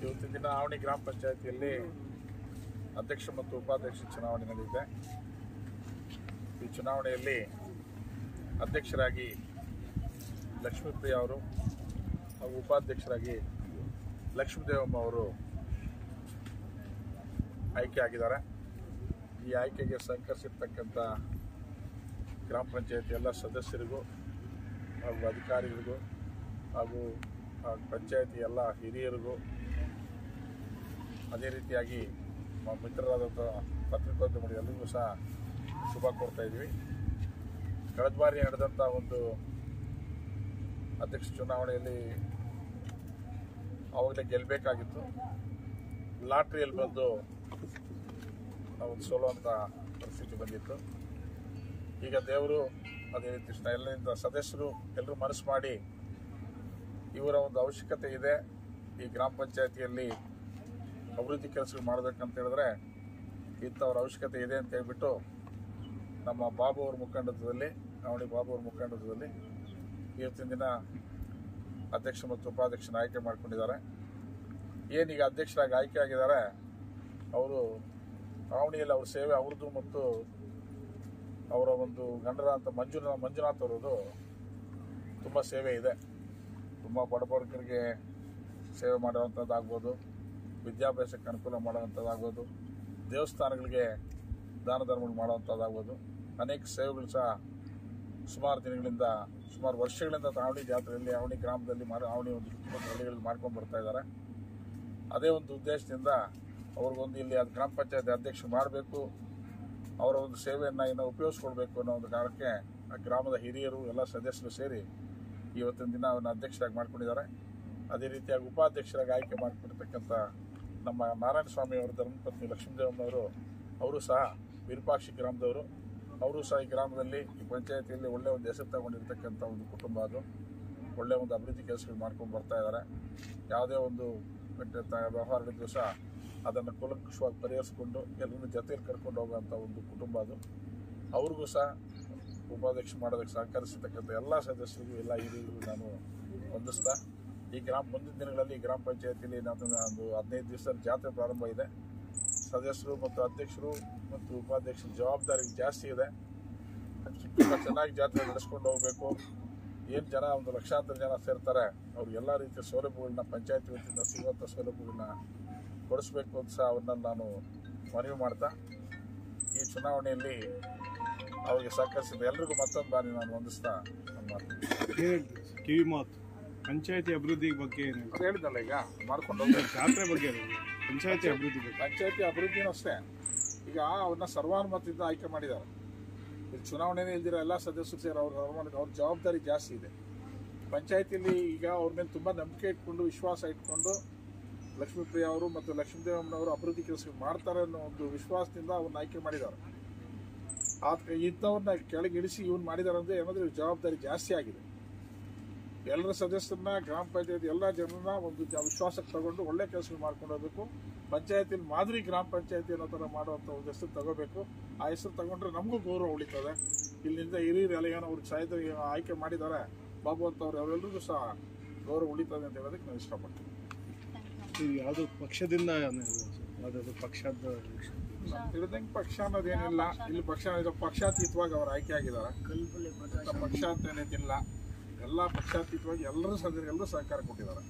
ಇವತ್ತಿನ ದಿನ ಆವಣಿ ಗ್ರಾಮ ಪಂಚಾಯತಿಯಲ್ಲಿ ಅಧ್ಯಕ್ಷ ಮತ್ತು ಉಪಾಧ್ಯಕ್ಷ ಚುನಾವಣೆ ನಡೆದಿದೆ. ಈ ಚುನಾವಣೆಯಲ್ಲಿ ಅಧ್ಯಕ್ಷರಾಗಿ ಲಕ್ಷ್ಮೀಪ್ರಿಯ ಅವರು ಹಾಗೂ ಉಪಾಧ್ಯಕ್ಷರಾಗಿ ಲಕ್ಷ್ಮೀದೇವಮ್ಮ ಅವರು ಆಯ್ಕೆ ಆಗಿದ್ದಾರೆ. ಈ ಆಯ್ಕೆಗೆ ಸಹಕರಿಸಿರ್ತಕ್ಕಂಥ ಗ್ರಾಮ ಪಂಚಾಯತಿ ಎಲ್ಲ ಸದಸ್ಯರಿಗೂ ಹಾಗೂ ಅಧಿಕಾರಿಗಳಿಗೂ ಹಾಗೂ ಪಂಚಾಯತಿ ಎಲ್ಲ ಹಿರಿಯರಿಗೂ ಅದೇ ರೀತಿಯಾಗಿ ಮಿತ್ರರಾದಂಥ ಪತ್ರಿಕೋದ್ಯಮಿಗಳು ಎಲ್ಲರಿಗೂ ಸಹ ಶುಭ ಕೋರ್ತಾ ಇದ್ದೀವಿ. ಕಳೆದ ಬಾರಿ ನಡೆದಂಥ ಒಂದು ಅಧ್ಯಕ್ಷ ಚುನಾವಣೆಯಲ್ಲಿ ಆವಾಗಲೇ ಗೆಲ್ಲಬೇಕಾಗಿತ್ತು. ಲಾಟ್ರಿಯಲ್ಲಿ ಬಂದು ನಾವು ಸೋಲುವಂಥ ಪರಿಸ್ಥಿತಿ ಬಂದಿತ್ತು. ಈಗ ದೇವರು ಅದೇ ರೀತಿ ಎಲ್ಲರಿಂದ ಸದಸ್ಯರು ಎಲ್ಲರೂ ಮನಸ್ಸು ಮಾಡಿ ಇವರ ಒಂದು ಅವಶ್ಯಕತೆ ಇದೆ, ಈ ಗ್ರಾಮ ಪಂಚಾಯತಿಯಲ್ಲಿ ಅಭಿವೃದ್ಧಿ ಕೆಲಸಗಳು ಮಾಡಬೇಕಂತ ಹೇಳಿದ್ರೆ ಇಂಥವ್ರ ಅವಶ್ಯಕತೆ ಇದೆ ಅಂತ ಹೇಳ್ಬಿಟ್ಟು ನಮ್ಮ ಬಾಬು ಅವ್ರ ಮುಖಂಡತ್ವದಲ್ಲಿ ಆವಣಿ ಬಾಬು ಅವ್ರ ಮುಖಂಡತ್ವದಲ್ಲಿ ಇವತ್ತಿನ ದಿನ ಅಧ್ಯಕ್ಷ ಮತ್ತು ಉಪಾಧ್ಯಕ್ಷನ ಆಯ್ಕೆ ಮಾಡ್ಕೊಂಡಿದ್ದಾರೆ. ಏನೀಗ ಅಧ್ಯಕ್ಷರಾಗಿ ಆಯ್ಕೆ ಆಗಿದ್ದಾರೆ, ಅವರು ಆವಣಿಯಲ್ಲಿ ಅವ್ರ ಸೇವೆ ಅವ್ರದ್ದು ಮತ್ತು ಅವರ ಒಂದು ಗಂಡರಾದಂಥ ಮಂಜುನಾಥ್ ಅವರದು ತುಂಬ ಸೇವೆ ಇದೆ. ತುಂಬ ಬಡಬರ್ಗರಿಗೆ ಸೇವೆ ಮಾಡುವಂಥದ್ದಾಗ್ಬೋದು, ವಿದ್ಯಾಭ್ಯಾಸಕ್ಕೆ ಅನುಕೂಲ ಮಾಡುವಂಥದ್ದಾಗ್ಬೋದು, ದೇವಸ್ಥಾನಗಳಿಗೆ ದಾನ ಧರ್ಮಗಳು ಮಾಡುವಂಥದ್ದಾಗ್ಬೋದು, ಅನೇಕ ಸೇವೆಗಳು ಸಹ ಸುಮಾರು ವರ್ಷಗಳಿಂದ ಆವಣಿ ಜಾತ್ರೆಯಲ್ಲಿ ಆವಣಿ ಗ್ರಾಮದಲ್ಲಿ ಆವಣಿ ಒಂದು ಸುತ್ತಮುತ್ತ ಹಳ್ಳಿಗಳಲ್ಲಿ ಮಾಡ್ಕೊಂಡು ಬರ್ತಾ ಇದ್ದಾರೆ. ಅದೇ ಒಂದು ಉದ್ದೇಶದಿಂದ ಅವ್ರಿಗೊಂದು ಇಲ್ಲಿ ಅದು ಗ್ರಾಮ ಪಂಚಾಯತ್ ಅಧ್ಯಕ್ಷ ಮಾಡಬೇಕು, ಅವರ ಒಂದು ಸೇವೆಯನ್ನು ಇನ್ನೂ ಉಪಯೋಗಿಸ್ಕೊಳ್ಬೇಕು ಅನ್ನೋ ಒಂದು ಕಾರಣಕ್ಕೆ ಆ ಗ್ರಾಮದ ಹಿರಿಯರು ಎಲ್ಲ ಸದಸ್ಯರು ಸೇರಿ ಇವತ್ತಿನ ದಿನ ಅವನ್ನ ಅಧ್ಯಕ್ಷರಾಗಿ ಮಾಡ್ಕೊಂಡಿದ್ದಾರೆ. ಅದೇ ರೀತಿಯಾಗಿ ಉಪಾಧ್ಯಕ್ಷರಾಗಿ ಆಯ್ಕೆ ಮಾಡಿಕೊಂಡಿರ್ತಕ್ಕಂಥ ನಮ್ಮ ನಾರಾಯಣ ಸ್ವಾಮಿ ಅವರ ಧರ್ಮಪತ್ನಿ ಲಕ್ಷ್ಮೀದೇವಮ್ಮನವರು ಅವರು ಸಹ ವಿರೂಪಾಕ್ಷಿ ಗ್ರಾಮದವರು. ಅವರು ಸಹ ಈ ಗ್ರಾಮದಲ್ಲಿ ಈ ಪಂಚಾಯತಿಯಲ್ಲಿ ಒಳ್ಳೆಯ ಒಂದು ಹೆಸರು ತಗೊಂಡಿರ್ತಕ್ಕಂಥ ಒಂದು ಕುಟುಂಬ. ಅದು ಒಳ್ಳೆಯ ಒಂದು ಅಭಿವೃದ್ಧಿ ಕೆಲಸಗಳು ಮಾಡ್ಕೊಂಡು ಬರ್ತಾ ಇದ್ದಾರೆ. ಯಾವುದೇ ಒಂದು ವ್ಯವಹಾರಗಳಿದ್ರು ಸಹ ಅದನ್ನು ಕೂಲಂಕುಷವಾಗಿ ಪರಿಹರಿಸಿಕೊಂಡು ಎಲ್ಲರನ್ನೂ ಜೊತೆಯಲ್ಲಿ ಕರ್ಕೊಂಡು ಹೋಗುವಂಥ ಒಂದು ಕುಟುಂಬ ಅದು. ಅವ್ರಿಗೂ ಸಹ ಉಪಾಧ್ಯಕ್ಷ ಮಾಡೋದಕ್ಕೆ ಸಹಕರಿಸಿರ್ತಕ್ಕಂಥ ಎಲ್ಲ ಸದಸ್ಯರಿಗೂ ಎಲ್ಲ ಹಿರಿಯರಿಗೂ ನಾನು ವಂದಿಸ್ತಾ ಈ ಮುಂದಿನ ದಿನಗಳಲ್ಲಿ ಗ್ರಾಮ ಪಂಚಾಯತಿಯಲ್ಲಿ ಒಂದು 15 ದಿವಸದಲ್ಲಿ ಜಾತ್ರೆ ಪ್ರಾರಂಭ ಇದೆ. ಸದಸ್ಯರು ಮತ್ತು ಅಧ್ಯಕ್ಷರು ಮತ್ತು ಉಪಾಧ್ಯಕ್ಷರ ಜವಾಬ್ದಾರಿ ಜಾಸ್ತಿ ಇದೆ. ತುಂಬ ಚೆನ್ನಾಗಿ ಜಾತ್ರೆ ನಡೆಸ್ಕೊಂಡು ಹೋಗಬೇಕು. ಏನು ಜನ ಒಂದು ಲಕ್ಷಾಂತರ ಜನ ಸೇರ್ತಾರೆ, ಅವ್ರಿಗೆಲ್ಲ ರೀತಿಯ ಸೌಲಭ್ಯಗಳನ್ನ ಪಂಚಾಯತಿ ವತಿಯಿಂದ ಸಿಗುವಂಥ ಸೌಲಭ್ಯಗಳನ್ನ ಕೊಡಿಸ್ಬೇಕು ಅಂತ ಸಹ ಅವ್ರನ್ನ ನಾನು ಮನವಿ ಮಾಡ್ತಾ ಈ ಚುನಾವಣೆಯಲ್ಲಿ ಅವರಿಗೆ ಸಹಕರಿಸಿದ ಎಲ್ಲರಿಗೂ ಮತ್ತೊಂದು ಬಾರಿ ನಾನು ವಂದಿಸ್ತಾ ಕಿವಿ ಮಾತು ಪಂಚಾಯತಿ ಅಭಿವೃದ್ಧಿ ಬಗ್ಗೆ ಹೇಳಿದ್ನಲ್ಲ, ಈಗ ಮಾಡ್ಕೊಂಡು ಹೋಗ್ಬೇಕು. ಜಾತ್ರೆ ಬಗ್ಗೆ ಪಂಚಾಯತಿ ಅಭಿವೃದ್ಧಿನೂ ಅಷ್ಟೇ. ಈಗ ಅವ್ರನ್ನ ಸರ್ವಾನುಮತದಿಂದ ಆಯ್ಕೆ ಮಾಡಿದ್ದಾರೆ. ಇಲ್ಲಿ ಚುನಾವಣೆನೇ ಇಲ್ದಿರೋ ಎಲ್ಲ ಸದಸ್ಯರು ಸೇರಿ ಅವ್ರ ಜವಾಬ್ದಾರಿ ಜಾಸ್ತಿ ಇದೆ. ಪಂಚಾಯತಿಯಲ್ಲಿ ಈಗ ಅವ್ರ ಮೇಲೆ ತುಂಬ ನಂಬಿಕೆ ಇಟ್ಕೊಂಡು ವಿಶ್ವಾಸ ಇಟ್ಕೊಂಡು ಲಕ್ಷ್ಮೀಪ್ರಿಯ ಅವರು ಮತ್ತು ಲಕ್ಷ್ಮೀದೇವಮ್ಮನವರು ಅಭಿವೃದ್ಧಿ ಕೆಲಸಗಳು ಮಾಡ್ತಾರೆ ಅನ್ನೋ ಒಂದು ವಿಶ್ವಾಸದಿಂದ ಅವ್ರನ್ನ ಆಯ್ಕೆ ಮಾಡಿದ್ದಾರೆ. ಇಂಥವ್ರನ್ನ ಕೆಳಗೆ ಇಳಿಸಿ ಇವ್ನು ಮಾಡಿದ್ದಾರೆ ಅಂದರೆ ಏನಾದರೂ ಜವಾಬ್ದಾರಿ ಜಾಸ್ತಿ ಆಗಿದೆ. ಎಲ್ಲರ ಸದಸ್ಯರನ್ನ ಗ್ರಾಮ ಪಂಚಾಯತಿ ಎಲ್ಲ ಜನರನ್ನ ಒಂದು ವಿಶ್ವಾಸಕ್ಕೆ ತಗೊಂಡು ಒಳ್ಳೆ ಕೆಲಸಗಳು ಮಾಡ್ಕೊಂಡು ಹೋಗ್ಬೇಕು. ಪಂಚಾಯತಿಯಲ್ಲಿ ಮಾದರಿ ಗ್ರಾಮ ಪಂಚಾಯತಿ ಅನ್ನೋ ಥರ ಮಾಡುವಂಥ ಒಂದು ಹೆಸರು ತಗೋಬೇಕು. ಆ ಹೆಸರು ತಗೊಂಡ್ರೆ ನಮಗೂ ಗೌರವ ಉಳಿತದೆ. ಇಲ್ಲಿಂದ ಹಿರಿಯರು ಎಲ್ಲ ಏನೋ ಅವ್ರಿಗೆ ಸಾಹಿತ್ಯ ಆಯ್ಕೆ ಮಾಡಿದ್ದಾರೆ ಬಾಬು ಅಂತವ್ರು, ಅವರೆಲ್ಲರಿಗೂ ಸಹ ಗೌರವ ಉಳಿತದೆ ಅಂತ ಹೇಳೋದಕ್ಕೆ ನಾನು ಇಷ್ಟಪಡ್ತೀನಿ. ಯಾವುದು ಪಕ್ಷದಿಂದ ಪಕ್ಷದ ತಿಳಿದಂಗೆ ಪಕ್ಷ ಅನ್ನೋದೇನಿಲ್ಲ. ಇಲ್ಲಿ ಪಕ್ಷಾತೀತವಾಗಿ ಅವರು ಆಯ್ಕೆ ಆಗಿದ್ದಾರೆ. ಪಕ್ಷ ಅಂತ ಏನಿಲ್ಲ, ಎಲ್ಲ ಪಕ್ಷಾತೀತವಾಗಿ ಎಲ್ಲರೂ ಸಹಕಾರ ಕೊಟ್ಟಿದ್ದಾರೆ.